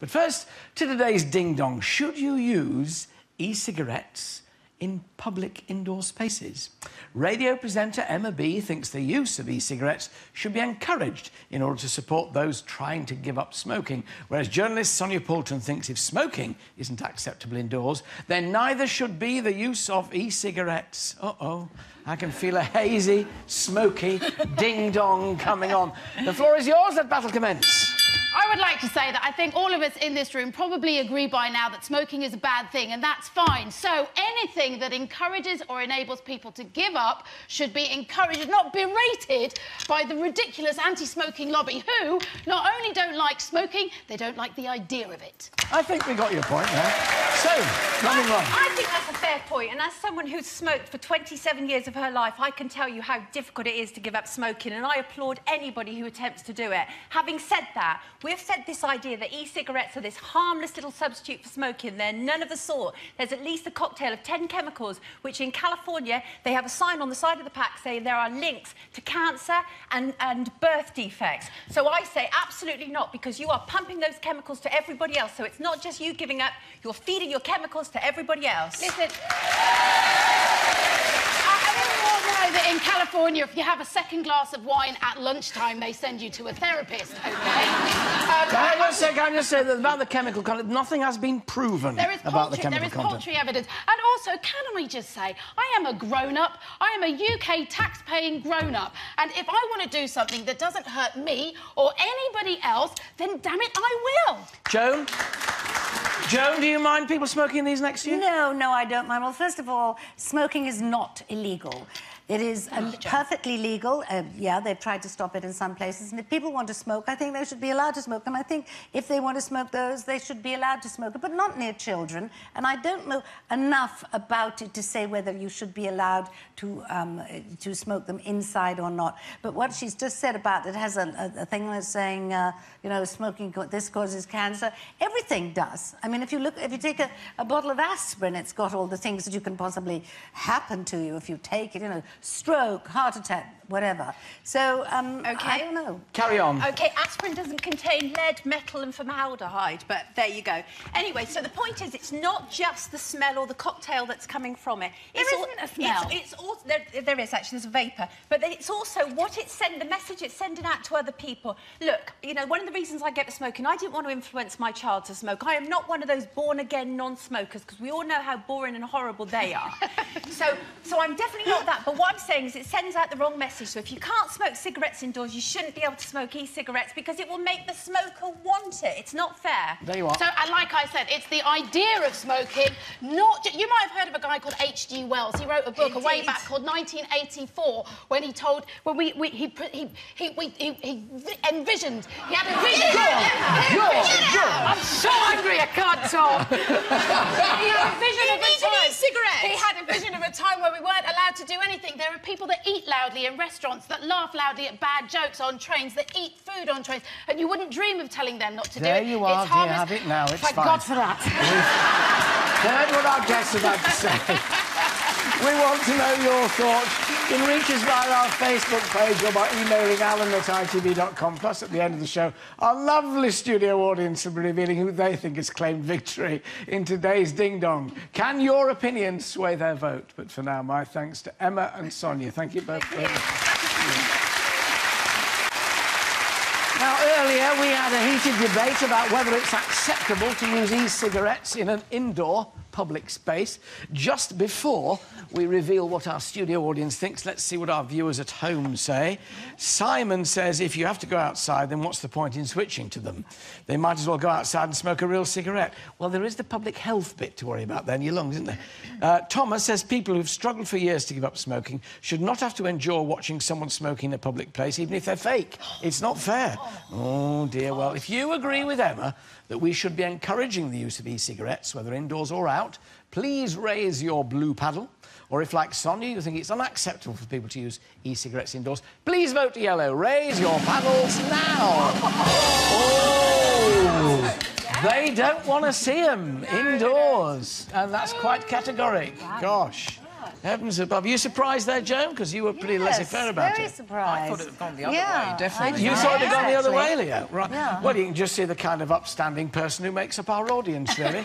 But first, to today's ding-dong. Should you use e-cigarettes in public indoor spaces? Radio presenter Emma B thinks the use of e-cigarettes should be encouraged in order to support those trying to give up smoking, whereas journalist Sonia Poulton thinks if smoking isn't acceptable indoors, then neither should be the use of e-cigarettes. Uh-oh. I can feel a hazy, smoky ding-dong coming on. The floor is yours. Let battle commence. I would like to say that I think all of us in this room probably agree by now that smoking is a bad thing, and that's fine. So anything that encourages or enables people to give up should be encouraged, not berated by the ridiculous anti-smoking lobby who not only don't like smoking, they don't like the idea of it. I think we got your point there. So, nothing wrong. I think that's a fair point, and as someone who's smoked for 27 years of her life, I can tell you how difficult it is to give up smoking, and I applaud anybody who attempts to do it. Having said that, we've said this idea that e-cigarettes are this harmless little substitute for smoking. They're none of the sort. There's at least a cocktail of 10 chemicals, which in California, they have a sign on the side of the pack saying there are links to cancer and birth defects. So I say absolutely not, because you are pumping those chemicals to everybody else. So it's not just you giving up, you're feeding your chemicals to everybody else. Listen, I think we all know that in California, if you have a second glass of wine at lunchtime, they send you to a therapist, OK? Can I just say that about the chemical content, nothing has been proven about the chemical content. There is paltry evidence. And also, can I just say, I am a grown-up. I am a UK tax-paying grown-up. And if I want to do something that doesn't hurt me or anybody else, then damn it, I will. Joan? Joan, do you mind people smoking these next to you? No, I don't mind. Well, first of all, smoking is not illegal. It is perfectly legal. Yeah, they've tried to stop it in some places. And if people want to smoke, I think they should be allowed to smoke. And I think if they want to smoke those, they should be allowed to smoke it, but not near children. And I don't know enough about it to say whether you should be allowed to smoke them inside or not. But what she's just said about it has a thing that's saying, you know, smoking, this causes cancer. Everything does. I mean, if you take a bottle of aspirin, it's got all the things that you can possibly happen to you if you take it, you know, stroke, heart attack, whatever. So, I don't know. Carry on. OK, aspirin doesn't contain lead, metal and formaldehyde, but there you go. Anyway, so the point is, it's not just the smell or the cocktail that's coming from it. There isn't a smell. It's also, there is, actually, there's a vapour. But it's also what the message it's sending out to other people. Look, you know, one of the reasons I get to smoking, I didn't want to influence my child to smoke. I am not one of those born-again non-smokers, because we all know how boring and horrible they are. So I'm definitely not that. But what I'm saying is it sends out the wrong message. So if you can't smoke cigarettes indoors, you shouldn't be able to smoke e-cigarettes, because it will make the smoker want it. It's not fair. There you are. So, and like I said, it's the idea of smoking, not... You might have heard of a guy called H.G. Wells. He wrote a book way back called 1984, when he told... When he envisioned... He had a vision... I'm so angry I can't talk. He had a vision of a time... He had a vision of a time where we weren't allowed to do anything. There are people that eat loudly in restaurants, that laugh loudly at bad jokes on trains, that eat food on trains, and you wouldn't dream of telling them not to do it. There you are, it's dear, have it now, it's Thank fine. God for that. We've heard what our guests are about to say. We want to know your thoughts. You can reach us via our Facebook page or by emailing alan@itv.com. Plus, at the end of the show, our lovely studio audience will be revealing who they think has claimed victory in today's Ding Dong. Can your opinion sway their vote? But for now, my thanks to Emma and Sonia. Thank you both very much. Now, earlier we had a heated debate about whether it's acceptable to use e-cigarettes in an indoor public space. Just before we reveal what our studio audience thinks, let's see what our viewers at home say. Simon says, if you have to go outside, then what's the point in switching to them? They might as well go outside and smoke a real cigarette. Well, there is the public health bit to worry about there in your lungs, isn't there? Thomas says people who've struggled for years to give up smoking should not have to endure watching someone smoking in a public place, even if they're fake. It's not fair. Oh, dear. Well, if you agree with Emma that we should be encouraging the use of e-cigarettes, whether indoors or out, please raise your blue paddle. Or if, like Sonia, you think it's unacceptable for people to use e-cigarettes indoors, please vote yellow. Raise your paddles now. Oh! They don't want to see them indoors. And that's quite categoric. Gosh. Heavens above. You surprised there, Joan? Because you were pretty laissez-faire about very it. surprised. I thought it had gone the other way, definitely. You thought it had gone the other way, Leo? Right. Yeah. Well, you can just see the kind of upstanding person who makes up our audience, really.